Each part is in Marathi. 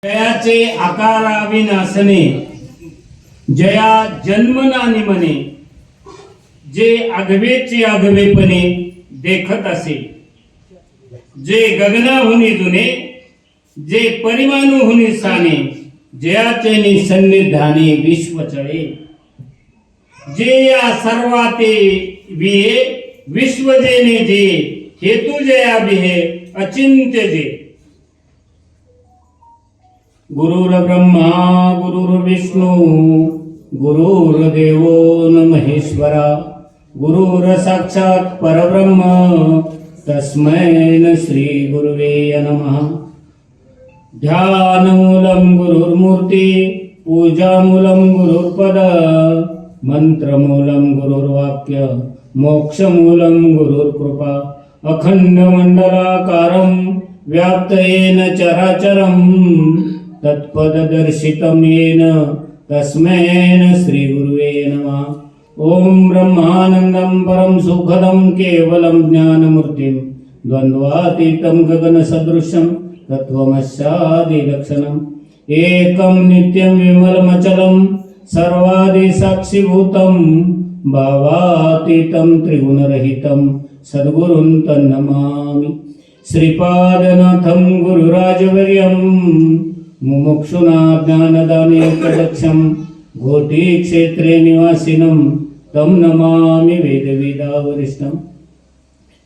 जयाचे आकाराविन असणे, जया जन्मना निमणे, जे आगवेचे आगवेपणे देखत असे, जे गगनाहुनी जुने, जे परिमाणुहुनी साने, जयाचे निसन्निधाने विश्व चळे, जे या सर्वाते विये विश्व जेने जे, हेतु जया बिहे अचिंत्य जे. गुरुर्ब्रह्मा गुरुर्विष्णू गुरुर्देवो महेश्वरा, गुरुर्साक्षात् परब्रह्म तस्मै न श्री गुरुवे नमः. ध्यानमूलं गुरुर्मूर्ति, पूजामूलं गुरुर्पद, मंत्रमूलं गुरुर्वाक्य, मोक्षमूलं गुरुर्कृपा. अखंडमण्डलाकारं व्याप्तेन चराचरं, तत्पददर्शितं येन तस्मै श्री गुरुवे नमः. ओम ब्रह्मानंदं परम सुखदं केवलं ज्ञानमूर्तिं, द्वन्द्वातीतं गगनसदृशं तत्त्वमस्यादिलक्षणम्, एकं नित्यं विमलमचलं सर्वादिसाक्षिभूतं, भावातीतं त्रिगुणरहितं सद्गुरुं तन्नमामि. श्रीपादनाथं गुरुराजवर्यं, मुमुक्षुना ज्ञानदाने प्रदक्षं, घोटी क्षेत्रे निवासिनं तं नमामि वेदवेदावरिष्ठं.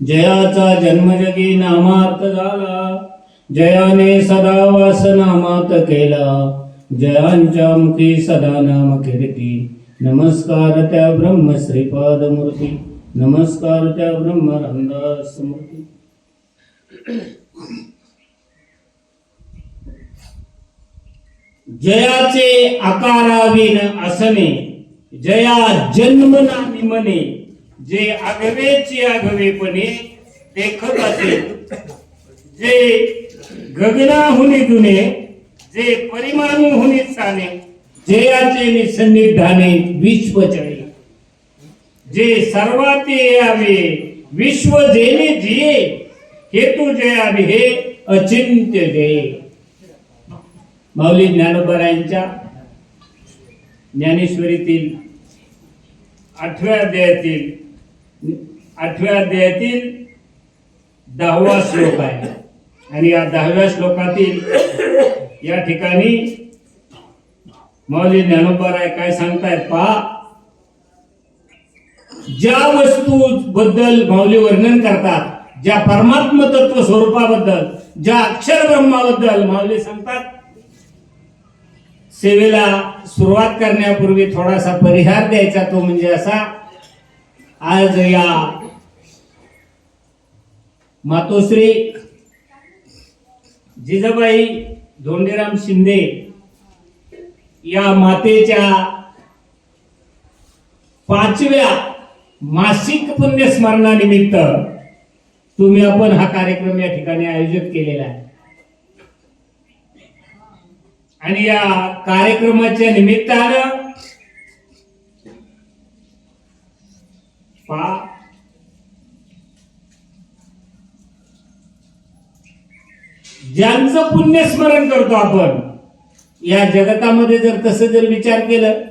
जयाचा जन्मजगी नामार्थ झाला, जयाने सदा वासनामात केला, जयांच्या मुखी सदा नाम कीर्ती. नमस्कार त्या ब्रह्म श्रीपादमूर्ती, नमस्कार त्या ब्रह्म रामदास मूर्ती. जयाचे आकाराविन असणे, जया जन्मना निमणे, जे आगवेचे आगवेपणे देखत असे, जे गगनाहुनी जुने, जे परिमाणुहुनी साने, जयाचे निसन्निधाने विश्व चळे, जे सर्वाते यावे विश्व जेने जिये, हेतु जया बिहे अचिंत्य जये. माऊली ज्ञानोबरायांच्या ज्ञानेश्वरीतील 8व्या अध्यायातील 10वा श्लोक आहे. आणि या 10व्या श्लोकातील या ठिकाणी माऊली ज्ञानोबराय काय सांगतायत पहा. ज्या वस्तू बद्दल माऊली वर्णन करतात, ज्या परमात्म तत्व स्वरूपाबद्दल, ज्या अक्षर ब्रह्माबद्दल माऊली सांगतात, सेवेला सुरुवात करण्यापूर्वी थोडासा परिहार द्यायचा. तो म्हणजे असा, आज या मातोश्री जिजाबाई धोंडीराम शिंदे या मातेच्या 5व्या मासिक पुण्यस्मरणानिमित्त तुम्ही आपण हा कार्यक्रम या ठिकाणी आयोजित केलेला आहे. आणि या कार्यक्रमाच्या निमित्तानं ज्यांचं पुण्यस्मरण करतो आपण या जगतामध्ये, जर तसं जर विचार केलं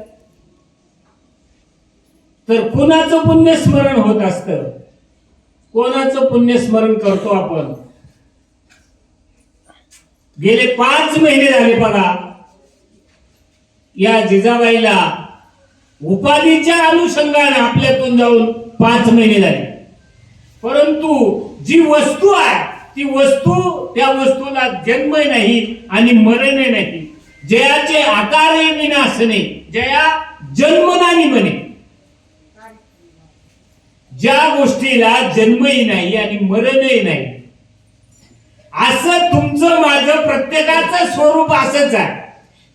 तर कुणाचं पुण्यस्मरण होत असतं, कोणाचं पुण्यस्मरण करतो आपण. गेले 5 महिने झाले बघा, या जिजाबाईला उपाधीच्या अनुषंगाने आपल्यातून जाऊन 5 महिने झाले. परंतु जी वस्तू आहे ती वस्तू, त्या वस्तूला जन्म नाही आणि मरण नाही. जयाचे आकारे विनाशने, जया जन्मनानी बने. ज्या गोष्टीला जन्मही नाही आणि मरणही नाही, असं तुमचं माझं प्रत्येकाचं स्वरूप असंच आहे.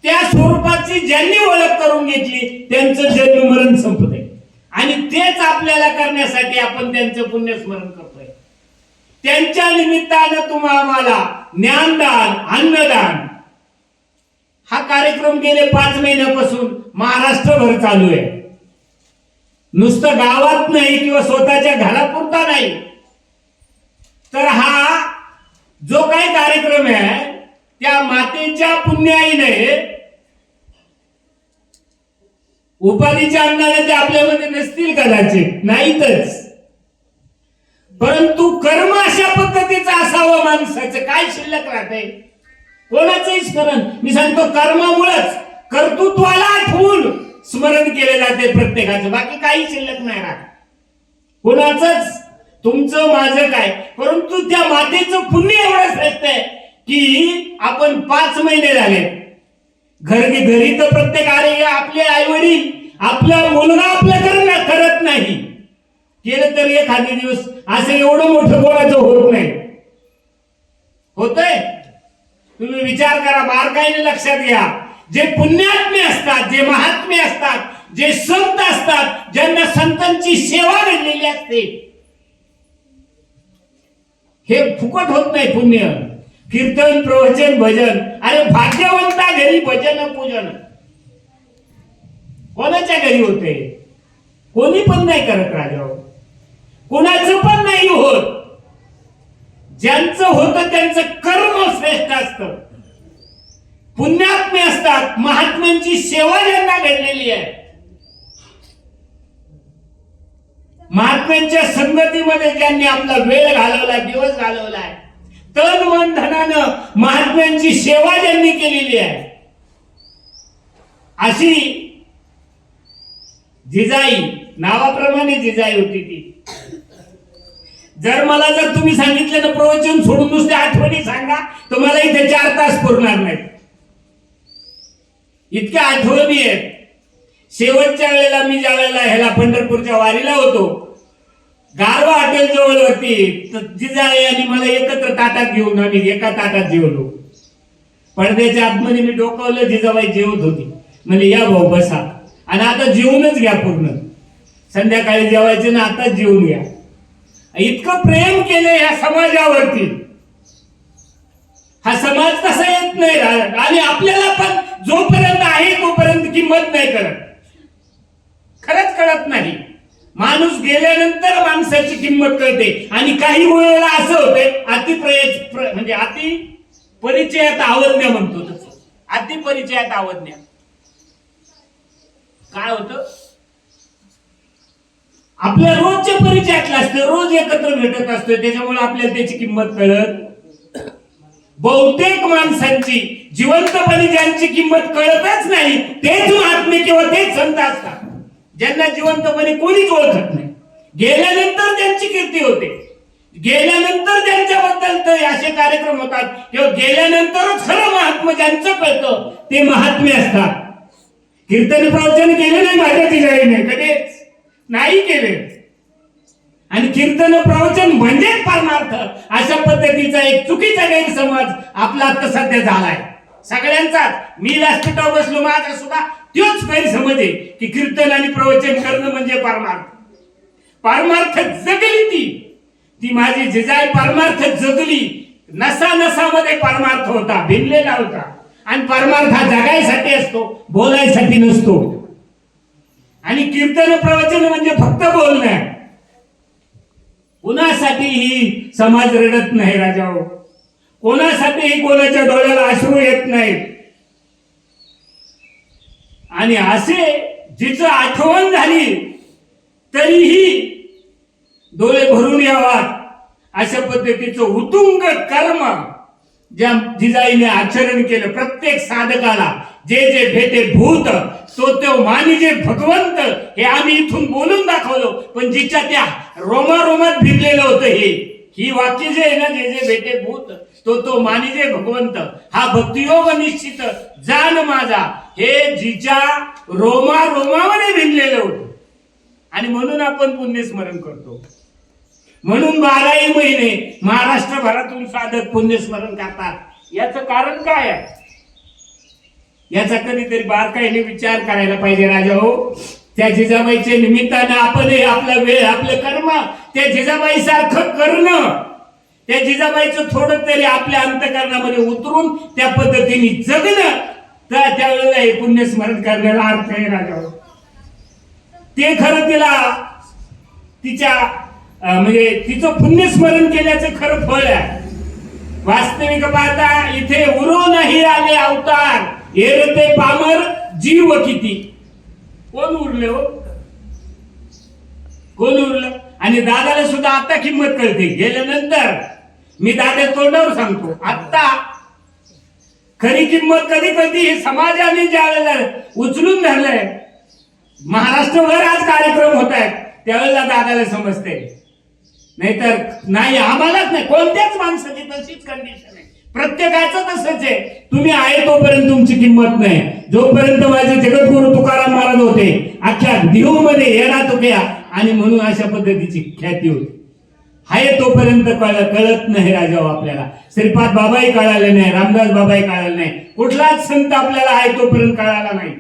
त्या स्वरूपाची ज्यांनी ओळख करून घेतली त्यांचं जन्म मरण संपतंय. आणि तेच आपल्याला करण्यासाठी आपण त्यांचं पुण्यस्मरण करतोय. त्यांच्या निमित्तानं तुम्हाला ज्ञानदान, अन्नदान हा कार्यक्रम गेले 5 महिन्यापासून महाराष्ट्रभर चालू आहे. नुसतं गावात नाही किंवा स्वतःच्या घरापुरता नाही, तर हा जो काही कार्यक्रम आहे त्या मातेच्या पुण्याईने उपाधीच्या अंगाने ते आपल्यामध्ये नसतील कदाचित, नाहीतच, परंतु कर्म अशा पद्धतीचं असावं माणसाचं, काय शिल्लक राहते कोणाचंही स्मरण. मी सांगतो कर्मामुळेच कर्तृत्वाला आठवून स्मरण केले जाते प्रत्येकाचं, बाकी काही शिल्लक नाही राहत कोणाचंच, तुमचं माझं काय. परंतु त्या मातेचं पुण्य एवढं श्रेष्ठ आहे की आपण 5 महिने झाले घरी तर प्रत्येक आले आपले आई वडील आपला मुलगा आपल्याकडे करत नाही, केलं तर एखादे दिवस असं एवढं मोठं कोणाचं होत नाही. होतंय? तुम्ही विचार करा, बारकाईने लक्षात घ्या. जे पुण्यात्मे असतात, जे महात्मे असतात, जे संत असतात, ज्यांना संतांची सेवा घडलेली असते, हे फुकट होत नाही पुण्य. कीर्तन प्रवचन भजन, अरे भाग्यवंता घरी भजन पूजन कोणाच्या घरी होते? कोणी पण नाही करत राजा, कोणाचं पण नाही होत. ज्यांचं होतं त्यांचं कर्म श्रेष्ठ असतं, पुण्यात्मे असतात, महात्म्यांची सेवा ज्यांना घडलेली आहे, महात्म्यांच्या संगतीमध्ये ज्यांनी आपला वेळ घालवलाय, दिवस घालवलाय, तन मन धनानं महात्म्यांची सेवा ज्यांनी केलेली आहे, अशी जिजाई, नावाप्रमाणे जिजाई होती ती. जर तुम्ही सांगितलं ना प्रवचन सोडून नुसते आठवणी सांगा, तुम्हाला इथे 4 तास पुरणार नाहीत, इतक्या आठवणी आहेत. शेवटच्या वेळेला मी ज्या वेळेला ह्याला पंढरपूरच्या वारीला होतो, गारवा हॉटेल जवळ होती, जिजाई आणि मला एकत्र ताटात घेऊन आम्ही एका ताटात जेवलो. पडद्याच्या आतमध्ये मी डोकावलं, जिजाबाई जेवत होती, म्हणजे या भाऊ बसा आणि आता जेवूनच घ्या, पूर्ण संध्याकाळी जेवायचे ना, आताच जेवून घ्या. इतकं प्रेम केलं या समाजावरती. हा समाज तसा येत नाही आणि आपल्याला पण जोपर्यंत आहे तोपर्यंत किंमत नाही करत, खरंच कळत नाही. माणूस गेल्यानंतर माणसाची किंमत कळते. आणि काही वेळेला असं होते, म्हणजे अति परिचयात आवडण्या म्हणतो, तसं अति परिचयात आवडण्या. काय होतं, आपल्या रोजच्या परिचयातलं असतं, रोज एकत्र भेटत असतोय, त्याच्यामुळे आपल्याला त्याची किंमत कळत. बहुतेक माणसांची जिवंतपणे ज्यांची किंमत कळतच नाही तेच महात्मे किंवा तेच संत असतात, ज्यांना जिवंतपणे कोणीच ओळखत नाही. गेल्यानंतर त्यांची कीर्ती होते, गेल्यानंतर त्यांच्याबद्दल तर असे कार्यक्रम होतात किंवा गेल्यानंतरच खरं महात्मा ज्यांचं कळतं ते महात्मे असतात. कीर्तन प्रवचन केले नाही माझ्या जिजाईने, कधीच नाही केले. आणि कीर्तन प्रवचन म्हणजेच परमार्थ, अशा पद्धतीचा एक चुकीचा गैरसमज आपला आता सध्या झालाय सगळ्यांचाच. मी व्यासपीठावर बसलो, माझा सुद्धा तोच गैरसमज आहे की कीर्तन आणि प्रवचन करणं म्हणजे परमार्थ. परमार्थ जगली ती माझी जिजाई, परमार्थ जगली. नसा नसामध्ये परमार्थ होता, भिनलेला होता. आणि परमार्थ हा जगायसाठी असतो, बोलायसाठी नसतो. आणि कीर्तन प्रवचन म्हणजे फक्त बोलणं. कुणासाठीही समाज रडत नाही राजाओ, कोणासाठीही कोणाच्या डोळ्याला अश्रू येत नाहीत. आणि असे जिचं आठवण झाली तरीही डोळे भरून यावात अशा पद्धतीचं उत्तुंग कर्म ज्या जिजाईने आचरण केलं. प्रत्येक साधकाला जे जे भेटे भूत तो मानिजे भगवंत, हे आम्ही इथून बोलून दाखवलो. पण जिच्या त्या रोमारोमात भिरलेलं होतं ही वाक्य जे आहे ना, जे जे भेटे भूत तो मानिजे भगवंत, हा भक्तियोग निश्चित जाण माझा, हे जिच्या रोमामध्ये भिनलेलं होतं. आणि म्हणून आपण पुण्यस्मरण करतो. म्हणून 12ही महिने महाराष्ट्रभरातून साधक पुण्यस्मरण करतात. याचं कारण काय आहे? याचा कधीतरी बारकाईने विचार करायला पाहिजे राजा हो. त्या जिजाबाईच्या निमित्तानं आपण आपला वेळ, आपलं कर्म त्या जिजाबाई सारखं करणं, त्या जिजाबाईचं थोडं तरी आपल्या अंतःकरणामध्ये उतरून त्या पद्धतीने जगणं, तर त्यावेळेला हे पुण्यस्मरण करण्याला अर्थ आहे राजा हो. ते खरं तिच्या म्हणजे तिचं पुण्यस्मरण केल्याचं खरं फळ आहे. वास्तविक पाहता इथे उरो नाही आले अवतार एरते पामर जीव किती. कोण उरले हो, कोण उरलं. आणि दादाला सुद्धा आता किंमत कळते. गेल्यानंतर मी दादा तोंडावर सांगतो, आता खरी किंमत कधी कधी हे समाजाने ज्यावेळेला उचलून धरलंय, महाराष्ट्रभर आज कार्यक्रम होत आहेत, त्यावेळेला दादाला समजते. नाहीतर नाही, आम्हालाच नाही, कोणत्याच माणसाची तशीच कंडिशन आहे, प्रत्येकाचं तसंच आहे. तुम्ही आहे तोपर्यंत तुमची किंमत नाही. जोपर्यंत माझे जगद्गुरु तुकाराम महाराज होते, अख्ख्या देहू मध्ये येडा तुक्या आणि म्हणून अशा पद्धतीची ख्याती होती. आहे तोपर्यंत कळत नाही राजाओ आपल्याला. श्रीपाद बाबाही कळाले नाही, रामदास बाबाही कळाले नाही, कुठलाच संत आपल्याला आहे तोपर्यंत कळाला नाही.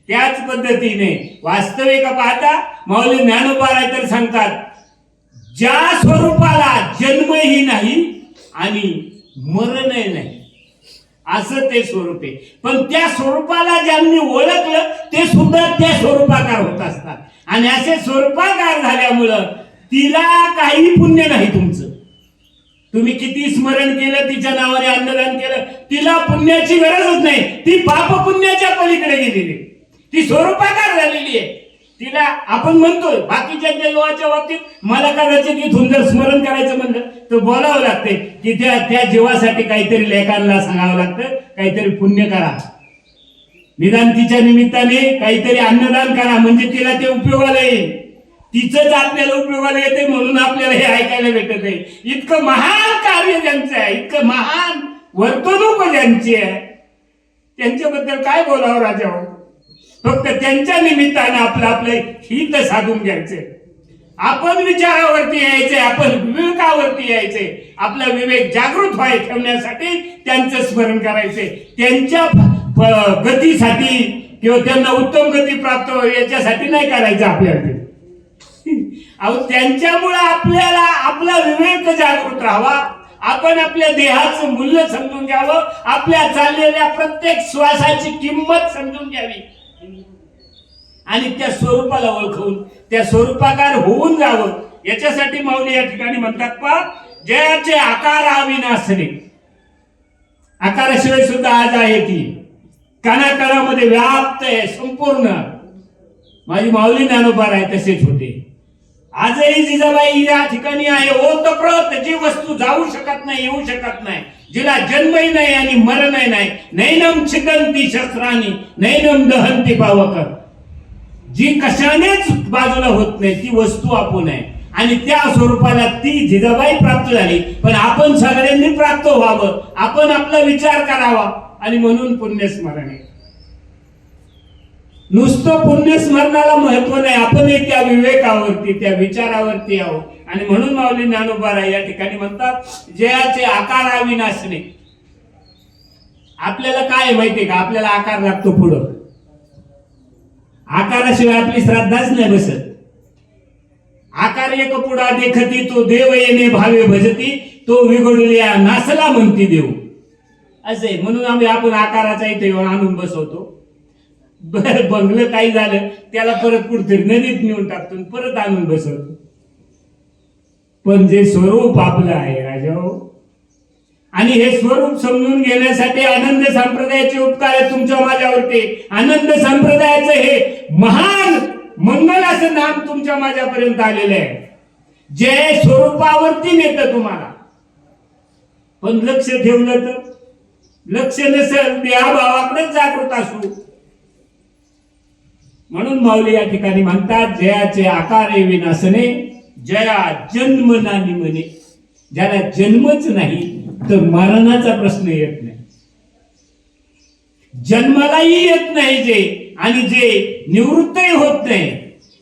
त्याच पद्धतीने वास्तविक पाहता माऊली ज्ञानोबा तर सांगतात, ज्या स्वरूपाला जन्मही नाही आणि मरणही नाही असं ते स्वरूप आहे. पण त्या स्वरूपाला ज्यांनी ओळखलं ते सुद्धा त्या स्वरूपाकार होत असतात. आणि असे स्वरूपाकार झाल्यामुळं तिला काही पुण्य नाही तुमचं. तुम्ही किती स्मरण केलं, तिच्या नावाने अन्नदान केलं, तिला पुण्याची गरजच नाही. ती पाप पुण्याच्या पलीकडे गेलेली, ती स्वरूपाकार झालेली आहे. तिला आपण म्हणतोय बाकीच्या देवाच्या बाबतीत मला कदाचित इथून जर स्मरण करायचं म्हणलं तर बोलावं लागते की त्या जीवासाठी काहीतरी लेखांना सांगावं लागतं, काहीतरी पुण्य करा, निदान तिच्या निमित्ताने काहीतरी अन्नदान करा, म्हणजे तिला ते उपयोगाला येईल. तिचंच आपल्याला उपयोगाला येते म्हणून आपल्याला हे ऐकायला भेटत आहे. इतकं महान कार्य ज्यांचं आहे, इतकं महान वर्तणूक ज्यांची आहे, त्यांच्याबद्दल काय बोलावं राजा हो. फक्त त्यांच्या निमित्ताने आपलं हित साधून घ्यायचे, आपण विचारावरती यायचे, आपण विवेकावरती यायचे, आपला विवेक जागृत ठेवण्यासाठी त्यांचं स्मरण करायचे, त्यांच्या गतीसाठी किंवा त्यांना उत्तम गती प्राप्त व्हावी याच्यासाठी नाही करायचं आपल्याला. अहो त्यांच्यामुळे आपल्याला आपला विवेक जागृत राहावा, आपण आपल्या देहाचं मूल्य समजून घ्यावं, आपल्या चाललेल्या प्रत्येक श्वासाची किंमत समजून घ्यावी आणि त्या स्वरूपाला ओळखून त्या स्वरूपाकार होऊन जावं. याच्यासाठी माऊली या ठिकाणी म्हणतात पा, जयाचे आकार अविनाशने. आकाराशिवाय सुद्धा आज आहे ती, कानाकारामध्ये व्याप्त आहे संपूर्ण. माझी माऊली ज्ञानोबा आहे तसेच होते. आजही जिजाबाई या ठिकाणी आहे, ओतप्रोत जी वस्तू जाऊ शकत नाही, येऊ शकत नाही, जिला जन्मही नाही आणि मरणही नाही. नैनम छिदंती शस्त्रानी नैनम दहंती पावक, जी कशानेच बाजूला होत नाही ती वस्तू आपण आहे. आणि त्या स्वरूपाला ती जिजाबाई प्राप्त झाली, पण आपण सगळ्यांनी प्राप्त व्हावं, आपण आपला विचार करावा. आणि म्हणून पुण्यस्मरण आहे. नुसतं पुण्यस्मरणाला महत्व नाही, आपण त्या विवेकावरती त्या विचारावरती आहो. आणि म्हणून माऊली ज्ञानोबा या ठिकाणी म्हणतात, जयाचे आकार अविनाशने. आपल्याला काय माहितीये का, आपल्याला आकार लागतो पुढं, आकाराशिवाय आपली श्रद्धाच नाही बसत. आकार एक पुढा देखती तो देव येणे भावे भजती, तो विघडल्या नासला म्हणती देव. असे म्हणून आपण आकाराचा इथे आणून बसवतो. बंगलं काही झालं त्याला परत कुठतरी नदीत नेऊन टाकतो, परत आणून बसवतो. पण जे स्वरूप आपलं आहे राजा, आणि हे स्वरूप समजून घेण्यासाठी आनंद संप्रदायाचे उपकार आहे तुमच्या माझ्यावरती. आनंद संप्रदायाचं हे महान मंगल असं नाम तुमच्या माझ्यापर्यंत आलेलं आहे, जे स्वरूपावरती नेतं तुम्हाला. पण लक्ष ठेवलं तर, लक्ष नसेल देहाभावाकडेच जागृत असू. म्हणून माऊली या ठिकाणी म्हणतात, जयाचे आकारे विनाशने जया जन्म नानी म्हणे. ज्याला जन्मच नाही तर मरणाचा प्रश्न येत नाही, जन्मालाही येत नाही जे, आणि जे निवृत्तही होत नाही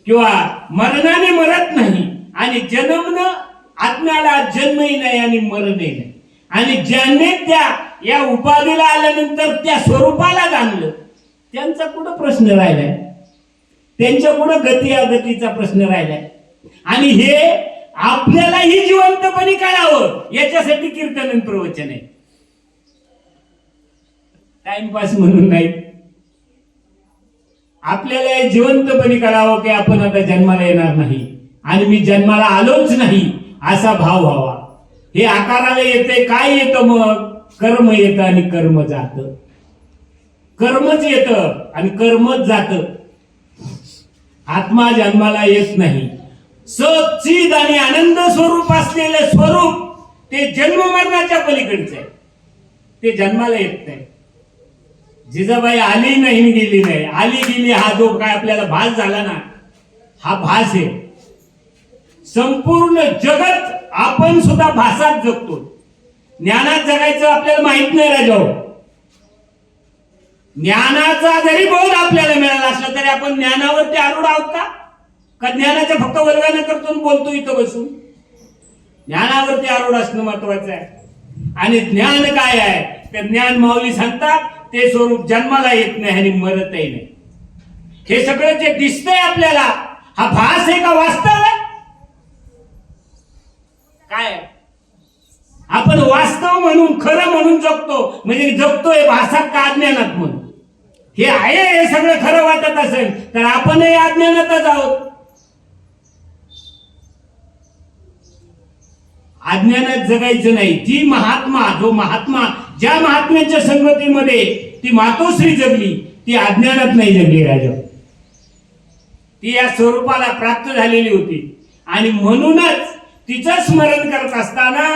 किंवा मरणाने मरत नाही, आणि जन्मनं आत्म्याला जन्मही नाही आणि मरणही नाही. आणि ज्याने त्या या उपाधीला आल्यानंतर त्या स्वरूपाला जाणलं, त्यांचा कुठं प्रश्न राहिलाय, त्यांच्या पुढे गती अगतीचा प्रश्न राहिलाय. आणि हे आपल्यालाही जिवंतपणे कळावं याच्यासाठी कीर्तन आणि प्रवचन आहे, टाइमपास म्हणून नाही. आपल्याला जिवंतपणे कळावं की आपण आता जन्माला येणार नाही आणि मी जन्माला आलोच नाही असा भाव व्हावा. हे आकाराला येते, काय येतं मग? कर्म येतं आणि कर्म जातं. कर्मच येतं आणि कर्मच जातं. आत्मा जन्माला येत नाही. सच्चिद आणि आनंद स्वरूप असलेले स्वरूप ते जन्म मरणाच्या पलीकडचे आहे. ते जन्माला येत नाही. जिजाबाई आली नाही गेली नाही, आली गेली हा जो काय आपल्याला भास झाला ना, हा भास आहे. संपूर्ण जगत आपण सुद्धा भासात जगतो. ज्ञानात जगायचं आपल्याला माहित नाही राजाओ. ज्ञानाचा जरी बोध आपल्याला मिळाला असला तरी आपण ज्ञानावरती आरूढ आहोत का? का ज्ञानाच्या फक्त वल्गना करतो बोलतो इथं बसून? ज्ञानावरती आरूढ असणं महत्वाचं आहे. आणि ज्ञान काय आहे? ते ज्ञान माऊली सांगतात ते स्वरूप जन्माला येत नाही आणि मरतही नाही. हे सगळं जे दिसतंय आपल्याला, हा भास आहे का वास्तव आहे? काय आपण वास्तव म्हणून खरं म्हणून जगतो, म्हणजे जगतोय भासात का अज्ञानात म्हणून? हे आहे, हे सगळं खरं वाटत असेल तर आपणही अज्ञानातच आहोत. अज्ञानात जगायचं नाही. जी महात्मा, जो महात्मा ज्या महात्म्यांच्या संगतीमध्ये ती मातोश्री जगली, ती अज्ञानात नाही जगली राजा. ती या स्वरूपाला प्राप्त झालेली होती. आणि म्हणूनच तिचं स्मरण करत असताना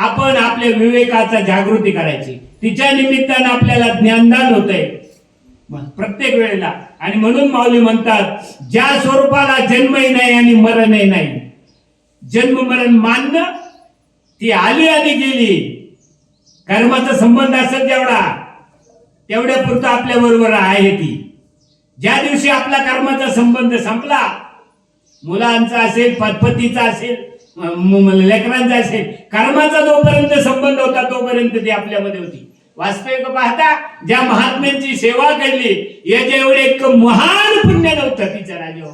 आपण आपल्या विवेकाचा जागृती करायची. तिच्या निमित्तानं आपल्याला ज्ञानदान होतंय प्रत्येक वेळेला. आणि म्हणून माऊली म्हणतात, ज्या स्वरूपाला जन्मही नाही आणि मरणही नाही, जन्म मरण मान्य, ती आली आणि गेली. कर्माचा संबंध असेल तेवढ्या पुरतं आपल्या बरोबर आहे ती. ज्या दिवशी आपला कर्माचा संबंध संपला, मुलांचा असेल, पतीचा असेल, लेकरांचा असेल, कर्माचा जोपर्यंत संबंध होता तोपर्यंत ती आपल्यामध्ये होती. वास्तविक पाहता ज्या महात्म्यांची सेवा केली, याच्या एवढे एक महान पुण्य नव्हतं तिच्या राजावर.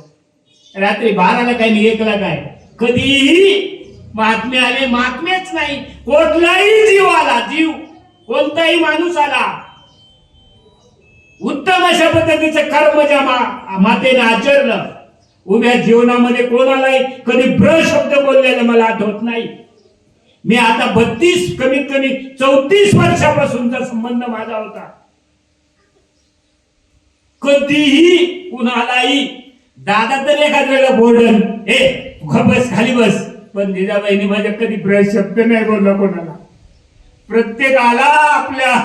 रात्री 12ला काय आणि 1ला काय, कधीही महात्मे आले. महात्मेच नाही, कुठलाही जीव आला, जीव कोणताही माणूस आला, उत्तम अशा पद्धतीचं कर्म ज्या मातेने आचरलं, उभ्या जीवनामध्ये कोणालाही कधी ब्र शब्द बोललेला मला आठवत नाही. मी आता 32 कमीत कमी 34 वर्षापासूनचा संबंध माझा होता. कधीही कुणालाही दादा तर एखाद वेळेला बोर्डन, हे तू बस खाली बस, पण जिजाबाईंनी माझ्या कधी ब्र शब्द नाही बोलला कोणाला. प्रत्येकाला आपल्या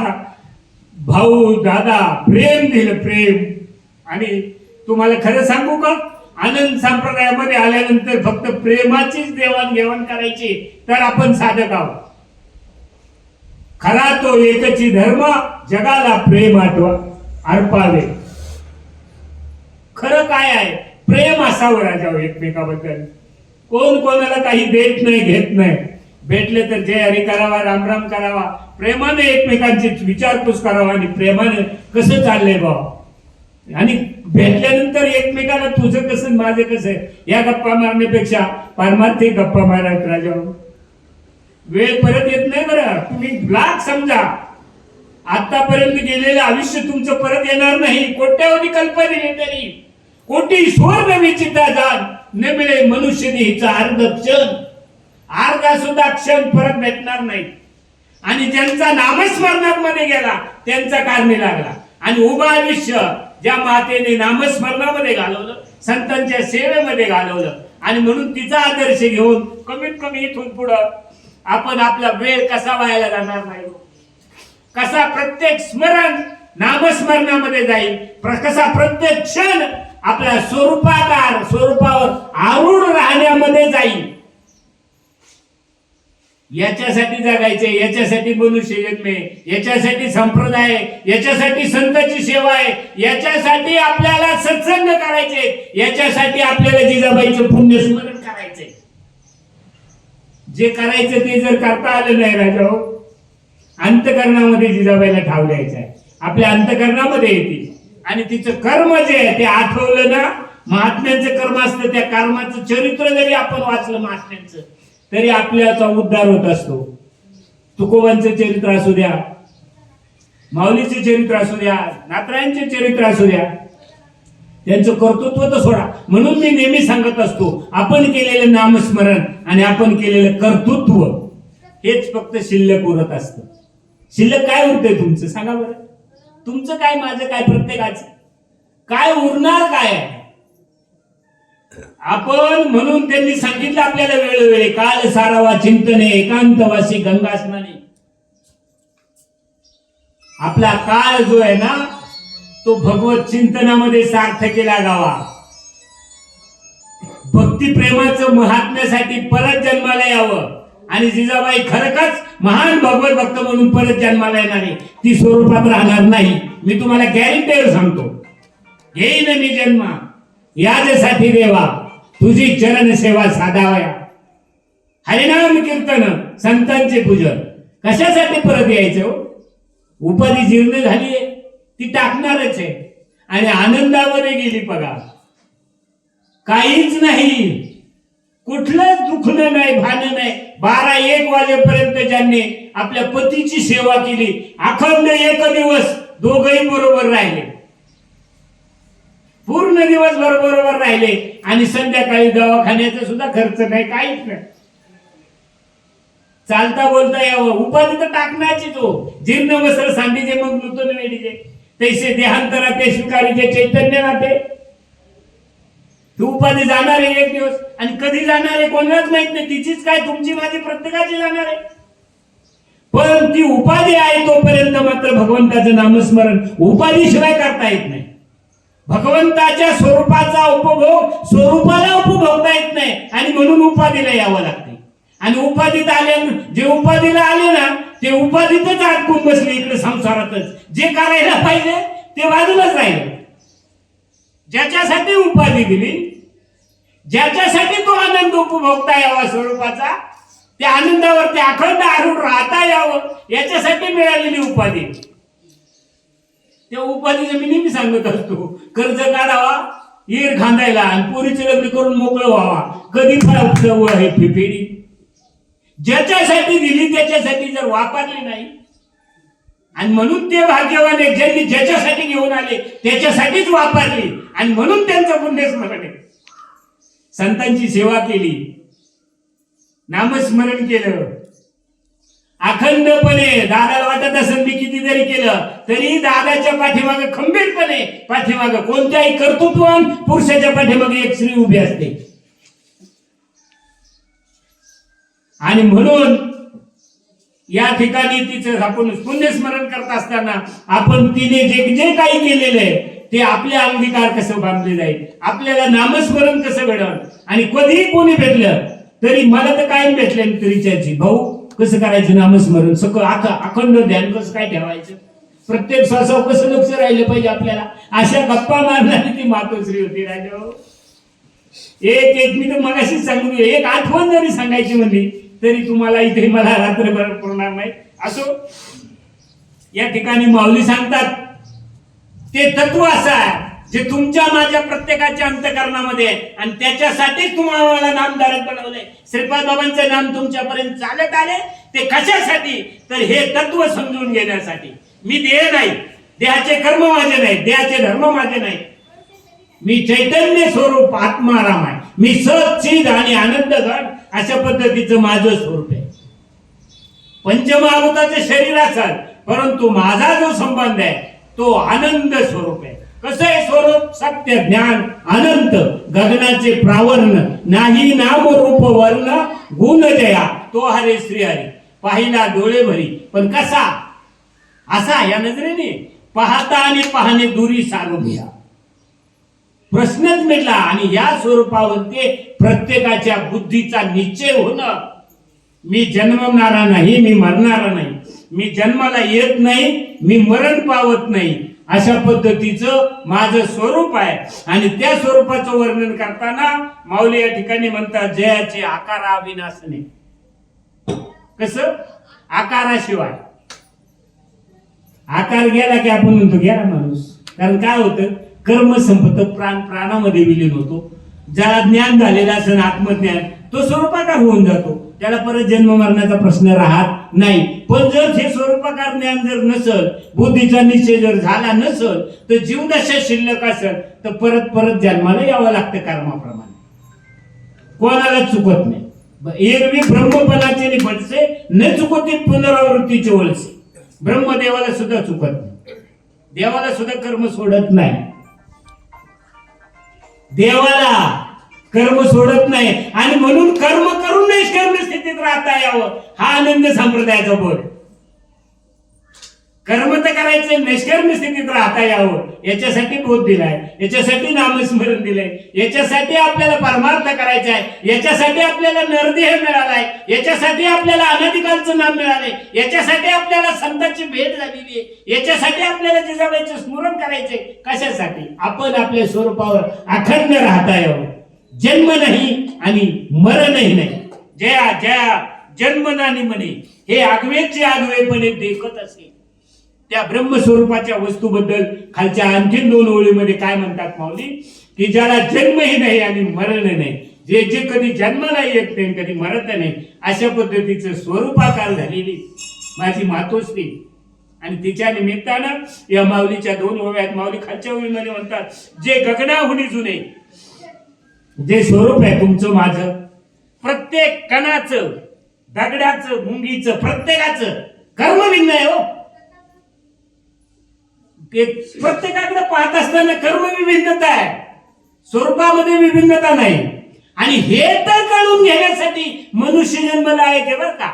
भाऊ दादा प्रेम दिलं, प्रेम. आणि तुम्हाला खरं सांगू का, आनंद संप्रदायामध्ये आल्यानंतर फक्त प्रेमाचीच देवाणघेवाण करायची तर आपण साधक आहोत. खरा तो एकची धर्म, जगाला प्रेम अर्पावे. खरं काय आहे? प्रेम असावं राजावं एकमेकाबद्दल. कोण कोणाला काही देत नाही, घेत नाही. भेटले तर जय हरी करावा, राम राम करावा, प्रेमाने एकमेकांची विचारपूस करावा. आणि प्रेमाने कसं चाललंय बाबा, आणि भेटल्यानंतर एकमेकाला तुझं कसं माझं कसं, या गप्पा मारण्यापेक्षा पारमार्थिक गप्पा मारायत राजा. वेळ परत येत नाही बरं. तुम्ही लाख समजा, आतापर्यंत गेलेलं आयुष्य तुमचं परत येणार नाही. कोट्यावधी कल्पना दिली तरी, कोटी स्वर्ग विचिता जाण न मिळे मनुष्य हिचा अर्ध क्षण. अर्धा सुद्धा क्षण परत भेटणार नाही. आणि ज्यांचा नामस्मरणामध्ये गेला त्यांचा कारणी लागला. आणि उभं आयुष्य ज्या मातेने नामस्मरणामध्ये घालवलं, संतांच्या सेवेमध्ये घालवलं, आणि म्हणून तिचा आदर्श घेऊन कमीत कमी इथून पुढं आपण आपला वेळ कसा व्हायला जाणार नाही, कसा प्रत्येक स्मरण नामस्मरणामध्ये जाईल, कसा प्रत्येक क्षण आपल्या स्वरूपावर आरूढ राहण्यामध्ये जाईल. याच्यासाठी जगायचे, याच्यासाठी मनुष्य जन्मे, याच्यासाठी संप्रदाय, याच्यासाठी संतांची सेवा आहे, याच्यासाठी आपल्याला सत्संग करायचे, याच्यासाठी आपल्याला जिजाबाईचं पुण्यस्मरण करायचे. जे करायचं ते जर करता आलं नाही राजा, अंतकरणामध्ये जिजाबाईला ठाव द्यायचा आहे. आपल्या अंतकरणामध्ये येते आणि तिचं कर्म जे आहे ते आठवलं ना, महात्म्यांचं कर्म असतं, त्या कर्माचं चरित्र जरी आपण वाचलं महात्म्यांचं, तरी आपल्याचा उद्धार होत असतो. तुकोबांचे चरित्र असू द्या, माऊलीचे चरित्र असू द्या, नाथरायांचे चरित्र असू द्या, त्यांचं कर्तृत्व तर सोडा. म्हणून मी नेहमी सांगत असतो, आपण केलेलं नामस्मरण आणि आपण केलेलं कर्तृत्व हेच फक्त शिल्लक उरत असतं. शिल्लक काय उरतंय तुमचं सांगा बरं. तुमचं काय, माझं काय, प्रत्येकाचं काय उरणार काय आहे आपण. म्हणून त्यांनी सांगितलं आपल्याला वेळोवेळी काल सारावा चिंतने एकांतवासी गंगा स्नाने. आपला काळ जो आहे ना तो भगवत चिंतनामध्ये सार्थ केला जावा. भक्ती प्रेमाचं महात्म्यासाठी परत जन्माला यावं. आणि जिजाबाई खरंच महान भगवत भक्त म्हणून परत जन्माला येणार आहे. ती स्वरूपात राहणार नाही. मी तुम्हाला गॅरंटीवर सांगतो. येईन मी जन्म याच्यासाठी देवा तुझी चरण सेवा साधावया. हरिनाम कीर्तन संतांचे पूजन कशासाठी परत यायचं. उपाधी जीर्ण झालीये ती टाकणारच आहे. आणि आनंदामध्ये गेली बघा. काहीच नाही, कुठलंच दुखणं नाही, भान नाही. 12-1 वाजेपर्यंत ज्यांनी आपल्या पतीची सेवा केली अखंड 1 दिवस दोघही बरोबर राहिले. पूर्ण दिवस बरोबर राहिले. आणि संध्याकाळी दवाखान्याचा सुद्धा खर्च नाही, काहीच नाही. चालता बोलता यावं. उपाधी तर टाकण्याची. तो जीर्ण वस्त्र सांडीचे मग नूतन वेडीचे तैसे देहांतरा ते स्वीकारीचे चैतन्य नाते. तू उपाधी जाणार आहे 1 दिवस. आणि कधी जाणार आहे कोणालाच माहित नाही. तिचीच काय तुमची माझी प्रत्येकाची जाणार आहे. पण ती उपाधी आहे तोपर्यंत मात्र भगवंताचं नामस्मरण उपाधीशिवाय करता येत नाही. भगवंताच्या स्वरूपाचा उपभोग स्वरूपाला उपभोगता येत नाही. आणि म्हणून उपाधीला यावं लागते. आणि उपाधीत आले, जे उपाधीला आले ना ते उपाधीतच अडकून बसले इकडे संसारातच. जे करायला पाहिजे ते बाजूलाच राहिले. ज्याच्यासाठी उपाधी दिली, ज्याच्यासाठी तो आनंद उपभोगता यावा स्वरूपाचा, त्या आनंदावर ते अखंड आरूढ राहता यावं याच्यासाठी मिळालेली उपाधी. त्या उपाधीचं मी नेहमी सांगत असतो. कर्ज काढावा, ईर खांदायला आणि पोरीचे लग्न करून मोकळं व्हावा. कधी हे फेडी ज्याच्यासाठी दिली त्याच्यासाठी जर वापरली नाही. आणि म्हणून ते भाग्यवान आहे ज्यांनी ज्याच्यासाठी घेऊन आले त्याच्यासाठीच वापरली. आणि म्हणून त्यांचं पुण्यस्मरण आहे. संतांची सेवा केली, नामस्मरण केलं अखंडपणे. दादाला वाटत असेल मी किती जरी केलं तरी दादाच्या पाठीमागे खंबीरपणे पाठीमागे कोणत्याही कर्तृत्ववान पुरुषाच्या पाठीमागे एक स्त्री उभी असते. आणि म्हणून या ठिकाणी तिचं आपण पुण्यस्मरण करत असताना आपण तिने जे काही केलेलं आहे ते आपल्या अंगीकार कसं बांधले जाईल, आपल्याला नामस्मरण कसं घडवलं. आणि कधीही कोणी भेटलं तरी मला तर कायम भेटले तरीच्याची भाऊ कसं करायचं नामस्मरण, सगळं अखंड ध्यान कसं काय ठेवायचं, प्रत्येक श्वासावर कसं लक्ष राहिलं पाहिजे आपल्याला. अशा गप्पा मारणारी ती मातोश्री होती राजा. एक मी तर मगाशीच सांगून एक आठवण जरी सांगायची म्हणली तरी तुम्हाला इथे मला रात्रभर पुरणार नाही. असो, या ठिकाणी माऊली सांगतात ते तत्व असं आहे जे तुमच्या माझ्या प्रत्येकाच्या अंतःकरणामध्ये आहे. आणि त्याच्यासाठीच तुम्हाला नामधारक बनवलंय. श्रीपाद बाबांचं नाम तुमच्यापर्यंत चालत आले ते कशासाठी, तर हे तत्व समजून घेण्यासाठी. मी देह नाही, देहाचे कर्म माझे नाही, देहाचे धर्म माझे नाही. मी चैतन्य स्वरूप आत्माराम आहे. मी सच्चिद आणि आनंद घन अशा पद्धतीचं माझं स्वरूप आहे. पंचमहाभूताचं शरीर असेल परंतु माझा जो संबंध आहे तो आनंद स्वरूप आहे. कसं आहे स्वरूप, सत्य ज्ञान अनंत गगनाचे प्रावर्ण, नाही नाम रूप वर्ण गुण जया तो हरे श्री हरी. पाहिला डोळे भरी पण कसा, असा या नजरेने पाहता आणि पाहणे दुरी सारून घ्या. प्रश्नच मिटला. आणि या स्वरूपावर ते प्रत्येकाच्या बुद्धीचा निश्चय होणं. मी जन्मणारा नाही, मी मरणारा नाही, मी जन्माला येत नाही, मी मरण पावत नाही, अशा पद्धतीचं माझं स्वरूप आहे. आणि त्या स्वरूपाचं वर्णन करताना माऊली या ठिकाणी म्हणतात जयाचे आकारा विनाशने. कसं आकाराशिवाय, आकार गेला की आपण म्हणतो गेला माणूस. कारण काय होतं, कर्म संपत, प्राणामध्ये विलीन होतो. ज्याला ज्ञान झालेलं असेल आत्मज्ञान तो स्वरूपाकार होऊन जातो, त्याला परत जन्म मरण्याचा प्रश्न राहत नाही. पण जर हे स्वरूपाकार ज्ञान जर नसल, बुद्धीचा निश्चय जर झाला नसल, तर जीवदशा शिल्लक असेल तर परत जन्माला यावं लागतं कर्माप्रमाणे. कोणाला चुकत नाही. एरवी ब्रह्मपणाचे निपटसे न चुकती पुनरावृत्तीचे वळसे. ब्रह्मदेवाला सुद्धा चुकत नाही, देवाला सुद्धा कर्म सोडत नाही, देवाला कर्म सोडत नाही. आणि म्हणून कर्म करून निष्कर्म स्थितीत राहता यावं हा आनंद संप्रदायाचा बोध. कर्म तर करायचे, निष्कर्म स्थितीत राहता यावं याच्यासाठी बोध दिलाय, याच्यासाठी नामस्मरण दिलंय, याच्यासाठी आपल्याला परमार्थ करायचा आहे, याच्यासाठी आपल्याला नरदेह मिळालाय, याच्यासाठी आपल्याला अनादिकालचं नाम मिळालंय, याच्यासाठी आपल्याला संतांची भेट झालेली आहे, याच्यासाठी आपल्याला जिजाबाईचं स्मरण करायचंय. कशासाठी? आपण आपल्या स्वरूपावर अखंड राहता यावं. जन्म नाही आणि मरणही नाही. जया जया जन्म नानी म्हणे हे आगवेचे आगवेपणे देखत असे. त्या ब्रह्मस्वरूपाच्या वस्तूबद्दल खालच्या आणखीन 2 ओळीमध्ये काय म्हणतात माऊली, की ज्याला जन्मही नाही आणि मरण नाही, जे जे कधी जन्माला येत नाही कधी मरत नाही, अशा पद्धतीचं स्वरूपाकार झालेली माझी मातोश्री. आणि तिच्या निमित्तानं या माऊलीच्या 2 ओव्यात माऊली खालच्या ओळीमध्ये म्हणतात, जे गगनाहुनी जुने जे स्वरूप आहे तुमचं माझं, प्रत्येक कणाचं, दगडाचं, मुंगीचं, प्रत्येकाचं कर्म भिन्न आहे. हो, प्रत्येकाकडे पाहत असताना कर्म विभिन्नता आहे, स्वरूपामध्ये विभिन्नता नाही. आणि हे तर कळून घेण्यासाठी मनुष्य जन्म लायक आहे. बरं का,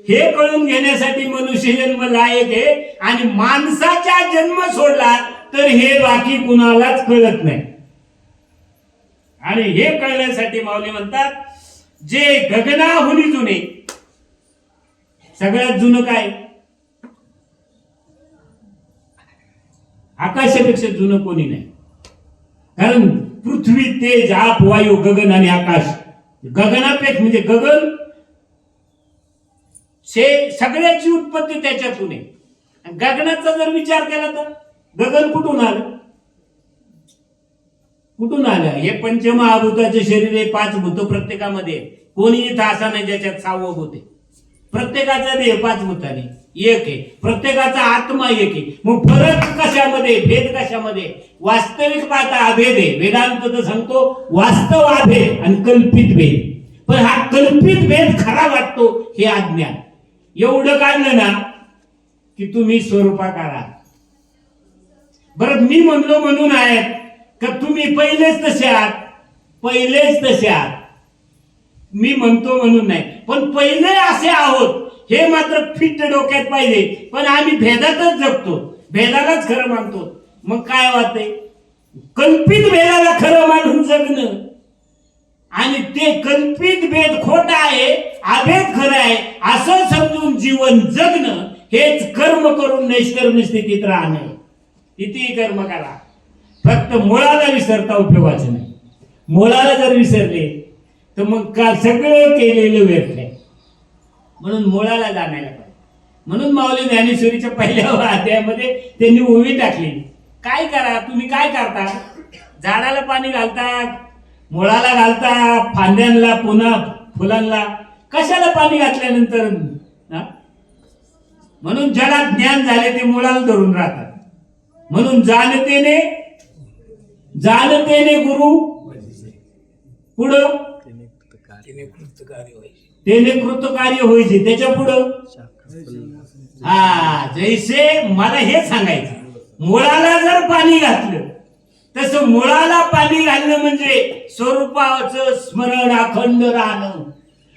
हे कळून घेण्यासाठी मनुष्य जन्म लायक आहे. आणि माणसाचा जन्म सोडला तर हे बाकी कुणालाच कळत नाही. आणि हे कळण्यासाठी माऊली म्हणतात, जे गगनाहुनी जुने, सगळ्यात जुनं काय? आकाशापेक्षा जुनं कोणी नाही. कारण पृथ्वी, तेज, आप, वायू, गगन आणि आकाश, गगनापेक्षा म्हणजे गगन सगळ्याची उत्पत्ती त्याच्यातून आहे. गगनाचा जर विचार केला तर गगन कुठून आलं? कुठून आलं? हे पंचमहाभूताचे शरीर आहे, 5 भूत प्रत्येकामध्ये. कोणी इथं असा नाही ज्याच्यात 6वं भूत आहे. प्रत्येकाचा देह 5 भूताने एक आहे, प्रत्येकाचा आत्मा एक आहे. मग फरक कशामध्ये, भेद कशामध्ये? वास्तविक पाहता अभेद आहे. वेदांत तर सांगतो वास्तव अभेद आणि कल्पित भेद. पण हा कल्पित भेद खरा वाटतो हे अज्ञान. एवढं काढलं ना की तुम्ही स्वरूपाकार आहात. बरं, मी म्हणलो म्हणून आहेत का तुम्ही पहिलेच तसे आहात? पहिलेच तसे आहात. मी म्हणतो म्हणून नाही, पण पहिले असे आहोत हे मात्र फिट डोक्यात पाहिजे. पण आम्ही भेदातच जगतो, भेदालाच खरं मानतो. मग काय वाटते? कल्पित भेदाला खरं मानून जगणं आणि ते कल्पित भेद खोटा आहे, अभेद खरं आहे असं समजून जीवन जगणं, हेच कर्म करून निष्कर्म स्थितीत राहणं. कितीही कर्म करा, फक्त मुळाला विसरता उपयोगाचं नाही. मुळाला जर विसरले तर मग का सगळं केलेलं व्यर्थ आहे. म्हणून मुळाला जाणायला पाहिजे. म्हणून माऊली ज्ञानेश्वरीच्या पहिल्या अध्यायामध्ये त्यांनी ओवी टाकली, काय करा तुम्ही, काय करता? झाडाला पाणी घालता, मुळाला घालता, फांद्यांना, पुन्हा फुलांना. कशाला पाणी घातल्यानंतर? म्हणून ज्याला ज्ञान झाले ते मुळाला धरून राहतात. म्हणून जाणतेने गुरु पुढं तेने कृतकार्य व्हायचे. त्याच्या पुढं जैसे मला हे सांगायचं, मुळाला जर पाणी घातलं तसं मुळाला पाणी घालणं म्हणजे स्वरूपाचं स्मरण अखंड राहणं.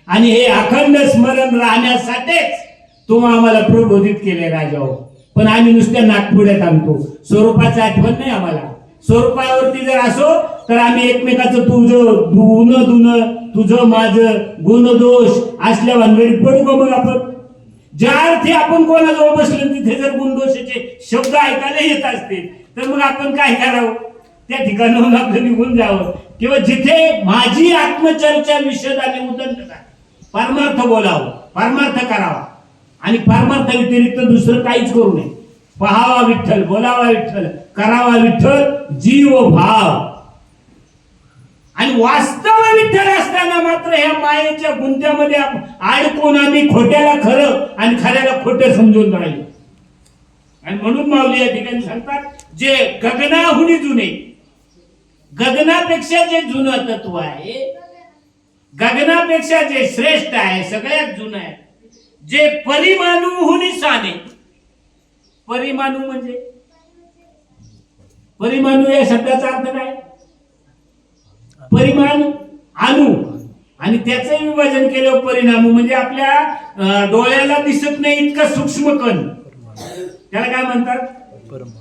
आणि हे अखंड स्मरण राहण्यासाठीच तुम्ही आम्हाला प्रबोधित केले राजा हो. पण आम्ही नुसत्या नागपुड्यात आणतो, स्वरूपाचं आठवण नाही आम्हाला. स्वरूपावरती जर असो तर आम्ही एकमेकाचं तुझं दुन तुझं माझं गुण दोष असल्या भानगडीत पडू का? मग आपण ज्या अर्थी आपण कोणाजवळ बसलो तिथे जर गुणदोषाचे शब्द ऐकायला येत असतील तर मग आपण काय करावं? त्या ठिकाणाहून आपलं निघून जावं. किंवा जिथे माझी आत्मचर्चा विशद आणि उदंड परमार्थ बोलावं, परमार्थ करावा आणि परमार्थ व्यतिरिक्त दुसरं काहीच करू नये. पहावा विठ्ठल, बोलावा विठ्ठल, करावा विठ्ठल, जीव भाव. आणि वास्तव विठ्ठल असताना मात्र ह्या मायेच्या गुंत्यामध्ये अडकून आम्ही खोट्याला खरं आणि खऱ्याला खोटं समजून राहिलो. आणि म्हणून माऊली या ठिकाणी सांगतात, जे गगनाहुनी जुने, गगनापेक्षा जे जुनं तत्व आहे गगनापेक्षा जे श्रेष्ठ आहे, सगळ्यात जुनं आहे, जे परिमाणूहुनी साने. परिमाणू म्हणजे परिमाणू या शब्दाचा अर्थ काय? परिमाण अणु आणि त्याचं विभाजन केलं परिणाम म्हणजे आपल्या डोळ्याला दिसत नाही इतका सूक्ष्म कण, त्याला काय म्हणतात?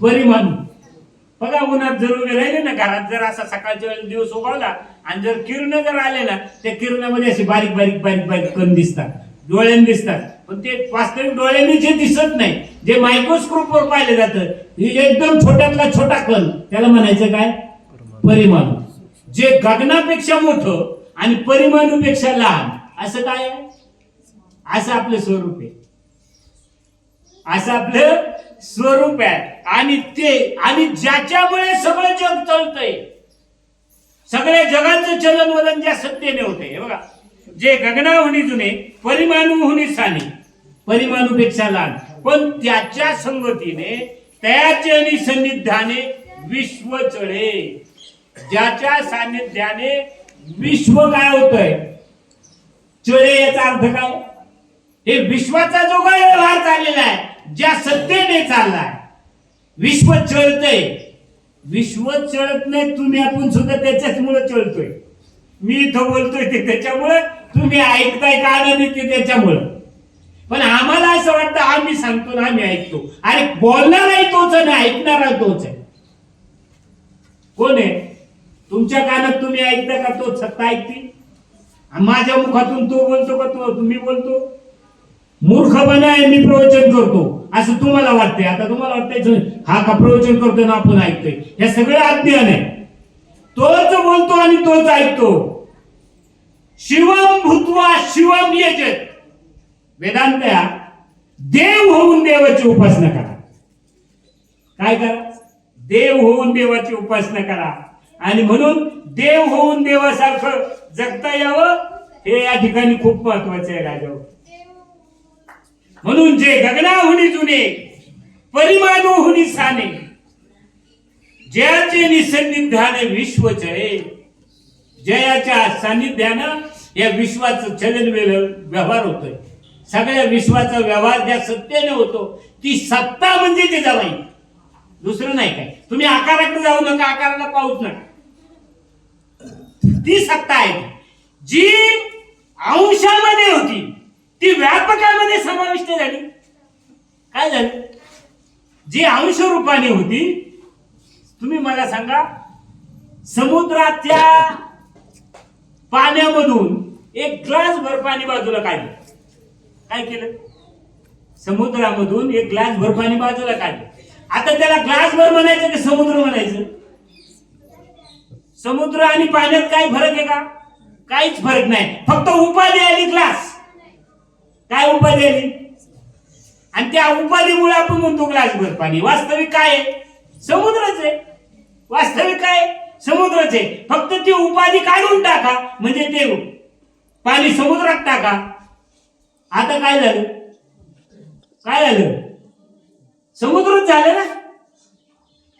परिमाणू. बघा उन्हात जर उभे राहिले ना घरात, जर असा सकाळच्या वेळेला दिवस उगवला आणि जर किरण जर आले ना, त्या किरणामध्ये असे बारीक बारीक बारीक बारीक कण दिसतात, डोळ्याने दिसतात, पण ते वास्तविक डोळ्याने जे दिसत नाही, जे मायक्रोस्कोपवर पाहिलं जातं, एकदम छोट्यातला छोटा कण, त्याला म्हणायचं काय? परिमाणू. जे गगनापेक्षा मोठं आणि परिमाणूपेक्षा लहान, असं काय आहे? असं आपलं स्वरूप आहे, असं आपलं स्वरूप आहे. आणि ज्याच्यामुळे सगळं जग चालतंय, सगळ्या जगाचं चलनवलन ज्या सत्तेने होते. हे बघा, जे गगनाहुनी जुने, परिमाणूहुनी साने, परिमाणूपेक्षा लहान, पण त्याच्या संगतीने त्याचे आणि सान्निध्याने विश्व चळे. ज्याच्या सान्निध्याने विश्व काय होतंय? चळे. याचा अर्थ काय? हे विश्वाचा जो काय व्यवहार चाललेला आहे, ज्या सत्तेने चाललाय, विश्व चळतंय. विश्व चळत नाही, तुम्ही आपण सुद्धा त्याच्याचमुळे चळतोय. मी इथं बोलतोय ते त्याच्यामुळे, तुम्ही ऐकताय का नाही ते त्याच्यामुळे. पण आम्हाला असं वाटतं आम्ही सांगतो ना आम्ही ऐकतो. अरे बोलणाराही तोच आहे ना, ऐकणारा तोच आहे. कोण आहे? तुमच्या कानात तुम्ही ऐकता का तो सत्ता ऐकते? माझ्या मुखातून तो बोलतो का तो मी बोलतो? मूर्खपणा आहे, मी प्रवचन करतो असं तुम्हाला वाटतंय. आता तुम्हाला वाटतंय हा का प्रवचन करतोय ना आपण ऐकतोय, हे सगळं अज्ञान आहे. तोच बोलतो आणि तोच ऐकतो. शिवम भूत्वा शिवम यजत. वेदांत देव होऊन देवाची उपासना करा. काय करा? देव होऊन देवाची उपासना करा. आणि म्हणून देव होऊन देवासारखं जगता यावं, हे या ठिकाणी खूप महत्वाचे आहे राजा. म्हणून जे गगनाहुनी जुने, परिमाणूहुनी साने, जयाचे निसन्निध्याने विश्व चळे. जयाच्या सान्निध्यानं या विश्वाचं चलन व्यवहार होतोय. सगळ्या विश्वाचा व्यवहार ज्या सत्तेने होतो, ती सत्ता म्हणजे जिजाबाई, दुसरं नाही काय. तुम्ही आकाराकडे जाऊ नका, आकाराला पाहूच नका. ती सत्ता आहे जी अंशामध्ये होती, ती व्यापकामध्ये समाविष्ट झाली. काय झालं? जी अंश रूपाने होती, तुम्ही मला सांगा, समुद्राच्या पाण्यामधून एक ग्लास भर पाणी बाजूला काढलं. काय केलं? समुद्रामधून एक ग्लास भर पाणी बाजूला काढलं. आता त्याला ग्लास भर म्हणायचं की समुद्र म्हणायचं? समुद्र आणि पाण्यात काय फरक आहे का? काहीच फरक नाही, फक्त उपाधी आली ग्लास. काय उपाधी आली? आणि त्या उपाधीमुळे आपण म्हणतो ग्लास भर पाणी. वास्तविक काय आहे? समुद्रच आहे. वास्तविक काय? समुद्रच आहे. फक्त ती उपाधी काढून टाका, म्हणजे ते पाणी समुद्रात टाका. आता काय झालं? काय झालं? समुद्रच झालं ना,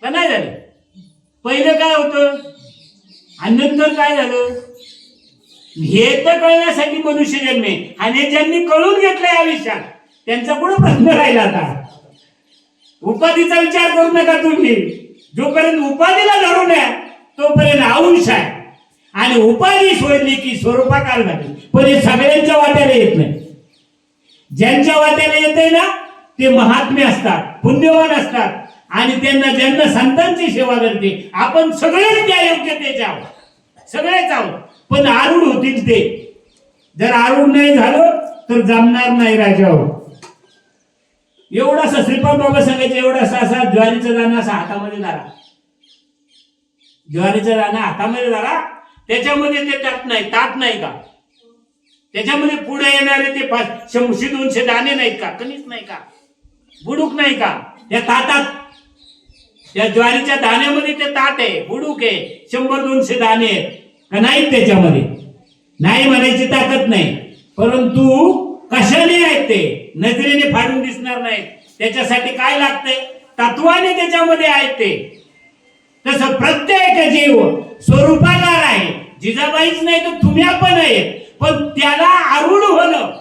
का नाही झालं? पहिलं काय होतं आणि नंतर काय झालं हे तर कळण्यासाठी मनुष्य जन्मे. आणि ज्यांनी कळून घेतलंय आयुष्यात, त्यांचा कुठं प्रश्न राहिला? आता उपाधीचा विचार करू नका तुम्ही. जोपर्यंत उपाधीला धरू नये तोपर्यंत अंश आहे. आणि उपाधी सोडली की स्वरूपाकार झाली. पण हे सगळ्यांच्या वाट्याला येत नाही. ज्यांच्या वाट्याला येते ना ते महात्मे असतात, पुण्यवान असतात, आणि त्यांना ज्यांना संतांची सेवा करते. आपण सगळेच त्या योग्यतेचे आहोत, सगळेच आहोत, पण आरूढ होतील ते. जर आरूढ नाही झालं तर जमणार नाही राजा हो. एवढासा श्रीपाद बाबा सांगायचे, एवढासा असा ज्वारीचा दाणा असा हातामध्ये धरा, ज्वारीचा दाणा हातामध्ये धरा, त्याच्यामध्ये ते ताट नाही का? त्याच्यामध्ये पुढे येणारे ते 100-200 दाणे नाहीत का? कणीच नाही का? बुडूक नाही का? त्या ताटात, त्या ज्वारीच्या दाण्यामध्ये ते ताट आहे, बुडूक आहे, 100-200 दाणे आहेत का नाहीत? त्याच्यामध्ये नाही म्हणायची ताकद नाही. परंतु कशाने आहेत ते? नजरेने फाडून दिसणार नाही. त्याच्यासाठी काय लागतंय? तत्वाने त्याच्यामध्ये आहेत ते. तसं प्रत्येक जीव स्वरूपाकार आहे, जिजाबाईच नाही तर तुम्ही पण आहे, पण त्याला आरूढ होणं.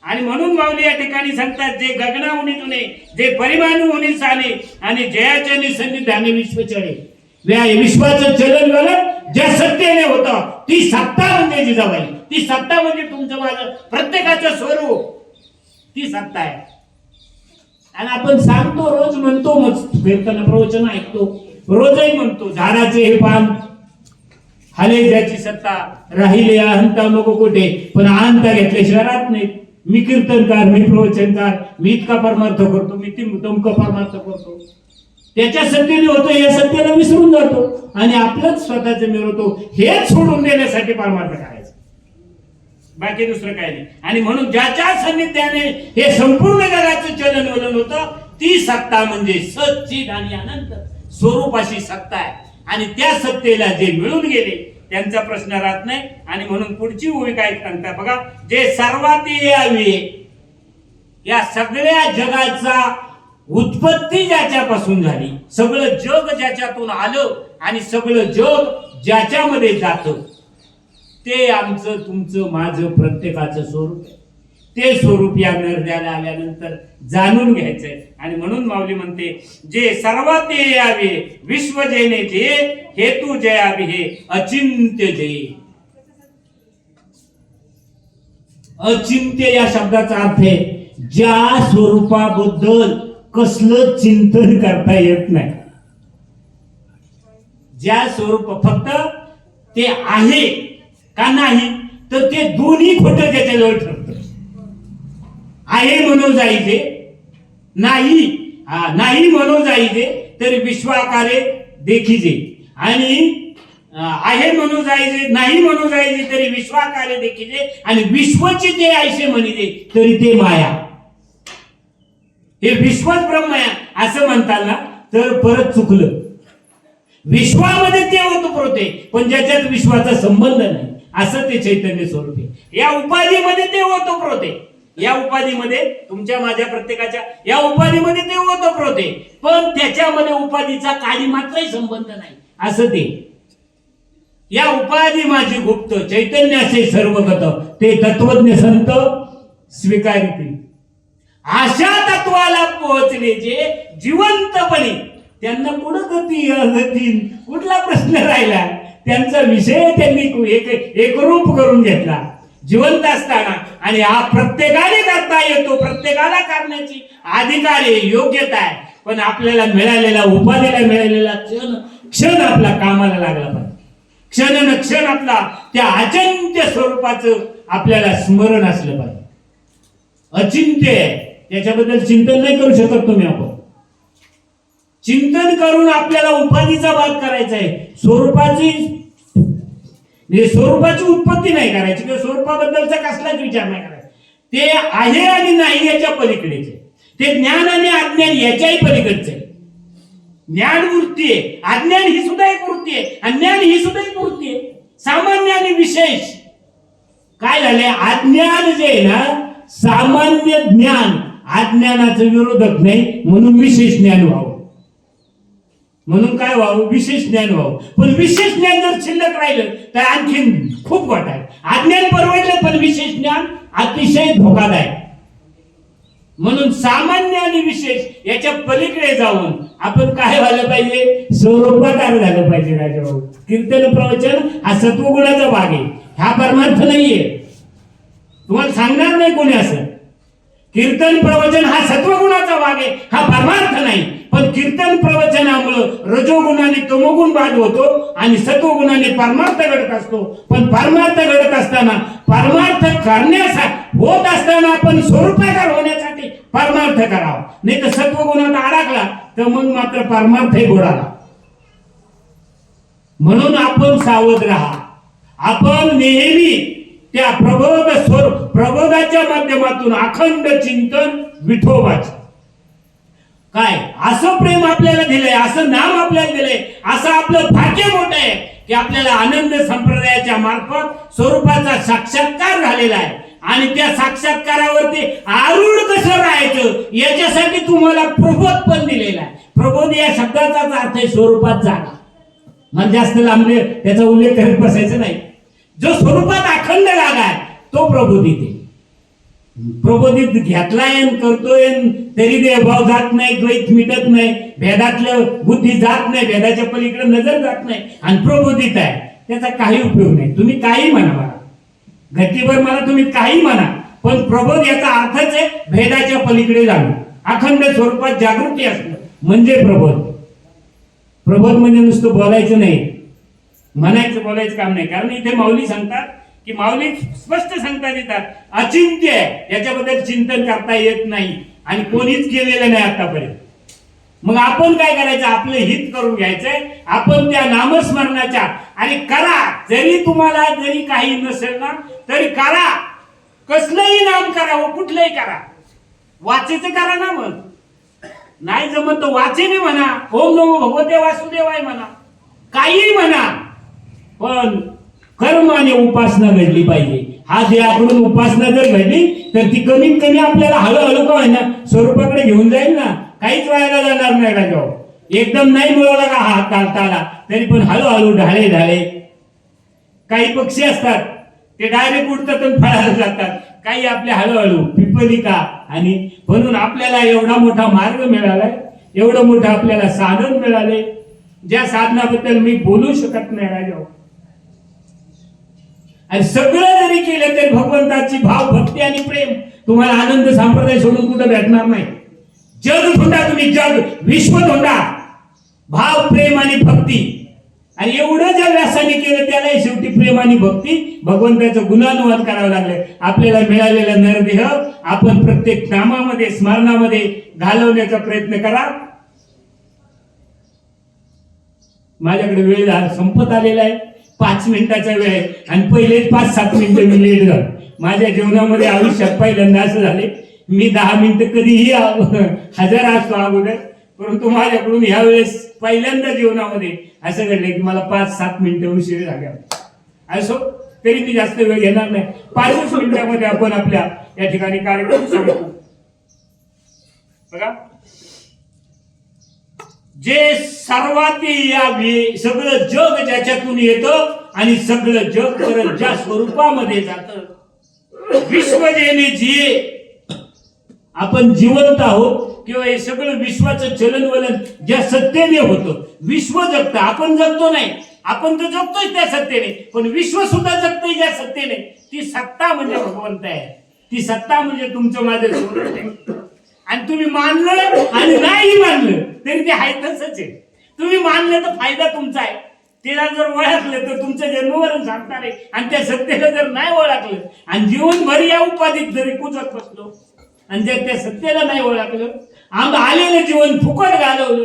आणि म्हणून माऊली या ठिकाणी सांगतात, जे गगनाहुनी तुने, जे परिमाणहुनी साने, आणि जयाच्या निसन्निधाने विश्व चढे. विश्वाचं चलन वलन ज्या सत्तेने होतं, ती सत्ता म्हणजे जिजाबाई. ती सत्ता म्हणजे तुमचं माझं प्रत्येकाचं स्वरूप, ती सत्ता आहे. आणि आपण सांगतो, रोज म्हणतो, मग कीर्तन प्रवचन ऐकतो, रोजही म्हणतो, झाडाचे हे पान हाले ज्याची सत्ता, राहिले अहंता मग कुठे. पण अहंता घेतल्याशिवाय राहत नाही. मी कीर्तनकार, मी प्रवचनकार, मी इतका परमार्थ करतो, मी तमका परमार्थ करतो, त्याच्या सत्तेने होतो, या सत्तेला विसरून जातो आणि आपलंच स्वतःचं मिळवतो. हेच सोडून देण्यासाठी परमार्थ करायचं, बाकी दुसरं काय नाही. आणि म्हणून ज्याच्या सान्निध्याने हे संपूर्ण जगाचं चलन वलन होतं, ती सत्ता म्हणजे सच्चिद आणि अनंत स्वरूपाशी सत्ता आहे. आणि त्या सत्तेला जे मिळून गेले त्यांचा प्रश्न राहत नाही. आणि म्हणून पुढची ओवी काय सांगता बघा, जे सर्वात यावे, या सगळ्या जगाचा उत्पत्ती ज्याच्यापासून झाली, सगळं जग ज्याच्यातून आलं आणि सगळं जग ज्याच्यामध्ये जातं, ते आमचं तुमचं माझं प्रत्येकाचं स्वरूप आहे. ते स्वरूप या निर्धाला आल्यानंतर जाणून घ्यायचंय. आणि म्हणून माऊली म्हणते, जे सर्वात यावे विश्व जेने जे, हेतू जयावे हे अचिंत्य जय. अचिंत्य या शब्दाचा अर्थ आहे ज्या स्वरूपाबद्दल कसलं चिंतन करता येत नाही. ज्या स्वरूप फक्त ते आहे का नाही, तर ते दोन्ही खोटं त्याच्याजवळ ठरतं. आहे म्हणून जायचे, नाही नाही म्हणून जायचे तरी विश्वाकारे देखीजे. आणि आहे म्हणून जायचे, नाही म्हणून जायचे तरी विश्वाकारे देखीजे. आणि विश्वचे ते ऐसे म्हणिले तरी ते माया. हे विश्वच ब्रह्म आहे असं म्हणताना तर परत चुकलं. विश्वामध्ये ते ओतप्रोते, पण ज्याच्यात विश्वाचा संबंध नाही, असं ते चैतन्य स्वरूप आहे. या उपाधीमध्ये ते ओतप्रोते, या उपाधीमध्ये तुमच्या माझ्या प्रत्येकाच्या या उपाधीमध्ये ते ओतप्रोते, पण त्याच्यामध्ये उपाधीचा काही मात्रही संबंध नाही, असं ते. या उपाधी माझी गुप्त, चैतन्याचे सर्वगत, ते तत्वज्ञ संत स्वीकारिते. अशा तत्वाला पोहोचले जे जिवंतपणे, त्यांना कुठं गती अगती कुठला प्रश्न राहिला, त्यांचा विषय त्यांनी एकरूप करून घेतला जिवंत असताना. आणि हा प्रत्येकाने करता येतो, प्रत्येकाला करण्याची अधिकार आहे, योग्यता आहे. पण आपल्याला मिळालेला, उपाधीला मिळालेला क्षण आपला कामाला लागला पाहिजे. क्षण न क्षण आपला त्या अचिंत्य स्वरूपाचं आपल्याला स्मरण असलं पाहिजे. अचिंत्य आहे, त्याच्याबद्दल चिंतन नाही करू शकत तुम्ही. आपण चिंतन करून आपल्याला उपाधीचा भाग करायचा आहे, स्वरूपाची उत्पत्ती नाही करायची, किंवा स्वरूपाबद्दलचा कसलाच विचार नाही करायचा. ते आहे आणि नाही याच्या पलीकडेच आहे. ते ज्ञान आणि अज्ञान याच्याही पलीकडचं आहे. ज्ञान वृत्ती आहे, अज्ञान ही सुद्धा एक वृत्ती आहे, अज्ञान ही सुद्धा एक वृत्ती आहे. सामान्य आणि विशेष काय झालंय, अज्ञान जे आहे ना, सामान्य ज्ञान अज्ञानाचं विरोधक नाही, म्हणून विशेष ज्ञान व्हावं. म्हणून काय व्हावं, विशेष ज्ञान व्हावं. पण विशेष ज्ञान जर शिल्लक राहिलं तर आणखीन खूप वाट आहे. अज्ञान परवडलं, पण विशेष ज्ञान अतिशय धोकादायक. म्हणून सामान्य आणि विशेष याच्या पलीकडे जाऊन आपण काय व्हायला पाहिजे, स्वरूपाकार झालं पाहिजे. राजाभाऊ, कीर्तन प्रवचन हा सत्वगुणाचा भाग आहे, हा परमार्थ नाहीये. तुम्हाला सांगणार नाही कोणी असं. कीर्तन प्रवचन हा सत्वगुणाचा भाग आहे, हा परमार्थ नाही. पण कीर्तन प्रवचनामुळं रजोगुणाने तमोगुण बाद होतो आणि सत्वगुणाने परमार्थ घडत असतो. पण परमार्थ घडत असताना, परमार्थ करण्यासाठी होत असताना आपण स्वरूपाकार होण्यासाठी परमार्थ करावा, नाही तर सत्वगुणात अडकला तर मग मात्र परमार्थही बुडाला. म्हणून आपण सावध राहा. आपण नेहमी त्या प्रबोधाच्या माध्यमातून अखंड चिंतन विठोबाचे. काय असं प्रेम आपल्याला दिलंय, असं नाम आपल्याला दिलंय, असं आपलं भाग्य मोठं आहे की आपल्याला आनंद संप्रदायाच्या मार्फत स्वरूपाचा साक्षात्कार झालेला आहे. आणि त्या साक्षात्कारावरती आरूढ कसं राहायचं याच्यासाठी तुम्हाला प्रबोध पण दिलेला आहे. प्रबोध या शब्दाचाच अर्थ आहे स्वरूपात जागा. मला जास्त लांबले त्याचा उल्लेख करत बसायचा नाही. जो स्वरूपात अखंड लागा तो प्रबोधित आहे. प्रबोधित घेतलाय करतोय तरी देहभाव जात नाही, द्वैत मिटत नाही, भेदातलं बुद्धी जात नाही, भेदाच्या पलीकडे नजर जात नाही आणि प्रबोधित आहे, त्याचा काही उपयोग नाही. तुम्ही काही म्हणा मला, गतीभर मला तुम्ही काही म्हणा, पण प्रबोध याचा अर्थच आहे भेदाच्या पलीकडे जाणं, अखंड स्वरूपात जागृती असणं म्हणजे प्रबोध. प्रबोध म्हणजे नुसतं बोलायचं नाही, म्हणायचं बोलायचं काम नाही. कारण इथे माऊली सांगतात की माऊली स्पष्ट सांगतात येतात अचिंत्य आहे, याच्याबद्दल चिंतन करता येत नाही आणि कोणीच केलेलं नाही आतापर्यंत. मग आपण काय करायचं, आपलं हित करून घ्यायचंय. आपण त्या नामस्मरणाच्या आणि करा, जरी तुम्हाला जरी काही नसेल ना तरी करा, कसलंही नाम करा, कुठलंही करा, वाचेचं करा ना. मग नाही जमत तर वाचेने म्हणा, ओम नमो भगवते वासुदेवाय म्हणा, काही म्हणा, पण कर्म आणि उपासना घडली पाहिजे. हा देहाकडून उपासना जर घडली तर ती कमीत कमी आपल्याला हळूहळू का ना स्वरूपाकडे घेऊन जाईल ना. काहीच व्हायला जाणार नाही राजाओ. एकदम नाही मिळवला का हात काढताला तरी पण हळूहळू ढाळे ढाळे. काही पक्षी असतात ते डायरेक्ट उडतात आणि फळाला जातात, काही आपल्या हळूहळू पिपलिका. आणि म्हणून आपल्याला एवढा मोठा मार्ग मिळालाय, एवढं मोठं आपल्याला साधन मिळाले, ज्या साधनाबद्दल मी बोलू शकत नाही राजाओ. आणि सगळं जरी केलं तरी भगवंताची भाव भक्ती आणि प्रेम तुम्हाला आनंद संप्रदाय सोडून कुठं भेटणार नाही. जग धोंडा तुम्ही, जग विश्व धोंडा, भाव प्रेम आणि भक्ती. आणि एवढं ज्या व्यासाने केलं त्यालाही शेवटी प्रेम आणि भक्ती भगवंताचं गुणानुवाद करावं लागलं. आपल्याला मिळालेला नरदेह आपण प्रत्येक नामामध्ये स्मरणामध्ये घालवण्याचा प्रयत्न करा. माझ्याकडे वेळ संपत आलेला आहे, 5 मिनिटाचा वेळ आहे आणि पहिले 5-7 मिनिटं मी लेट झालो. माझ्या जीवनामध्ये आयुष्यात पहिल्यांदा असं झाले, मी 10 मिनिटं कधीही हजर असतो अगोदर, परंतु माझ्याकडून यावेळेस पहिल्यांदा जीवनामध्ये असं घडलं की मला 5-7 मिनिटं उशीर झाले. असो तरी मी जास्त वेळ घेणार नाही, 5 मिनिटामध्ये आपण आपल्या या ठिकाणी कार्यक्रम सुरू करू. बघा, जे सर्वात सगळं जग ज्याच्यातून येतं आणि सगळं जग परत ज्या स्वरूपामध्ये जातं, विश्व जेने जिये, आपण जिवंत आहोत किंवा हे सगळं विश्वाचं चलनवलन ज्या सत्तेने होतं, विश्व जगतं, आपण जगतो नाही. आपण तर जगतोय त्या सत्तेने, पण विश्व सुद्धा जगतोय ज्या सत्तेने. ती सत्ता म्हणजे भगवंत आहे, ती सत्ता म्हणजे तुमचं माझं स्वरूप आहे. आणि तुम्ही मानलं आणि नाही मानलं तरी ते आहे तसंच आहे. तुम्ही मानलं तर फायदा तुमचा आहे, तिला जर ओळखलं तर तुमचं जन्मवरण सांगणार आहे. आणि त्या सत्तेला जर नाही ओळखलं आणि जीवनभर या उपाधीत जरी कुजत बसलो आणि जर त्या सत्तेला नाही ओळखलं, आलेलं जीवन फुकट घालवलं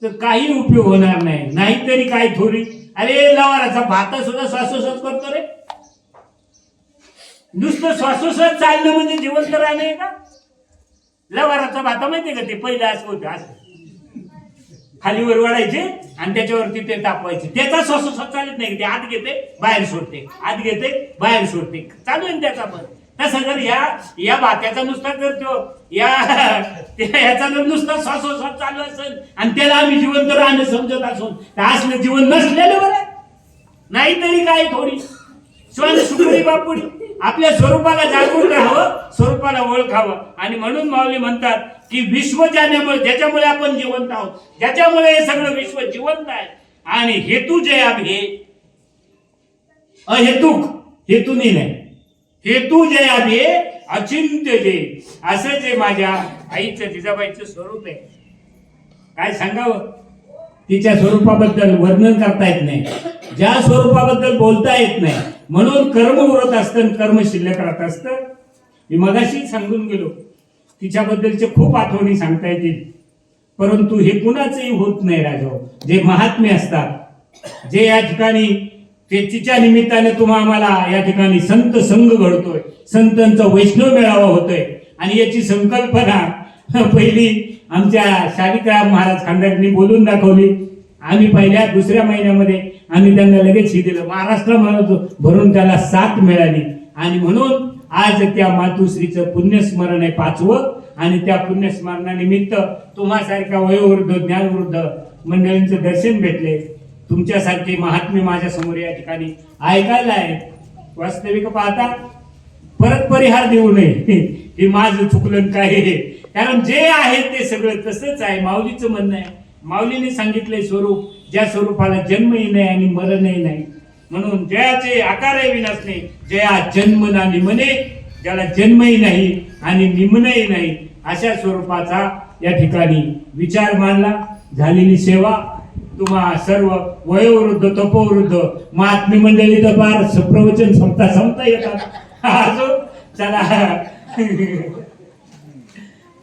तर काही उपयोग होणार नाही. नाहीतरी काय थोडी, अरे लवाराचा भाता सुद्धा श्वासोश्वास करतो रे. नुसतं श्वासोश्वास चालणं म्हणजे जिवंत राहणं आहे का? लवाराचा भाता माहितीये का, ते पहिलं असं होतं, असं खालीवर वाढायचे आणि त्याच्यावरती ते तापवायचे. त्याचा श्वासोश्वास चालत नाही, ते आत घेते बाहेर सोडते, आत घेते बाहेर सोडते, चालू आहे त्याचा. पण तसं जर या भात्याचा नुसता जर तो याचा जर नुसता श्वासोश्वास चालू असेल आणि त्याला आम्ही जिवंत राहणं समजत असून तर असलं जीवन नसलेलं बरं. नाहीतरी काय थोडी श्वान सुपुरी बापुडी. आपल्या स्वरूपाला जागृत राहावं, स्वरूपाला ओळखावं. आणि म्हणून माऊली म्हणतात की विश्व ज्याच्यामुळे आपण जिवंत आहोत, ज्याच्यामुळे हे सगळं विश्व जिवंत आहे. आणि हेतू जे आहे अहेतुक, हेतूनी नाही, हेतू जे आहे अचिंत्य जे, असं जे माझ्या आईचं जिजाबाईचं स्वरूप आहे. काय सांगावं, तिच्या स्वरूपाबद्दल वर्णन करता येत नाही, ज्या स्वरूपाबद्दल बोलता येत नाही. म्हणून कर्म उरत असतं, कर्म शिल्लक राहत असतं. मी मगाशी सांगून गेलो, तिच्याबद्दलचे खूप आठवणी सांगता येतील, परंतु हे कुणाचंही होत नाही राजाओ. जे महात्मे असतात, जे या ठिकाणी ते तिच्या निमित्ताने आम्हाला या ठिकाणी संत संघ घडतोय, संतांचा वैष्णव मेळावा होतोय. आणि याची संकल्पना पहिली आमच्या शालिग्राम महाराज खांडांनी बोलून दाखवली. आम्ही पहिल्या 2ऱ्या महिन्यामध्ये आम्ही त्यांना लगेच ही दिलं. महाराष्ट्रामध्ये भरून त्याला साथ मिळाली. आणि म्हणून आज त्या मातुश्रीचं पुण्यस्मरण आहे 5वं. आणि त्या पुण्यस्मरणानिमित्त तुम्हासारख्या वयोवृद्ध ज्ञानवृद्ध मंडळींचं दर्शन भेटले. तुमच्यासारखे महात्मे माझ्या समोर या ठिकाणी ऐकायला आहेत. वास्तविक पाहता परत परिहार देऊ नये हे माझं चुकलं काय आहे. कारण जे आहे ते सगळं तसंच आहे. माऊलीचं म्हणणं आहे, माऊलीने सांगितलंय स्वरूप, ज्या स्वरूपाला जन्मही नाही आणि मरणही नाही. म्हणून जयाचे आकारही विनाशने, जया जन्म ना निमने, ज्याला जन्मही नाही आणि निमनही नाही अशा स्वरूपाचा या ठिकाणी विचार मांडला. झालेली सेवा तुम्हा सर्व वयोवृद्ध तपोवृद्ध महात्मे मंडळी तर फार प्रवचन संपता येतात. अजून चला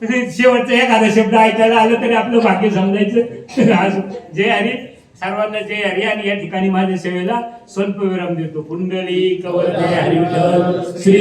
शेवटचा एखादा शब्द ऐकायला आलं तरी आपलं भाग्य समजायचं. अजून जय हरी, सर्वांना जय हरी. आणि या ठिकाणी माझ्या सेवेला स्वल्प विराम देतो. कुंडली कवर जय हरी विठ्ठल श्री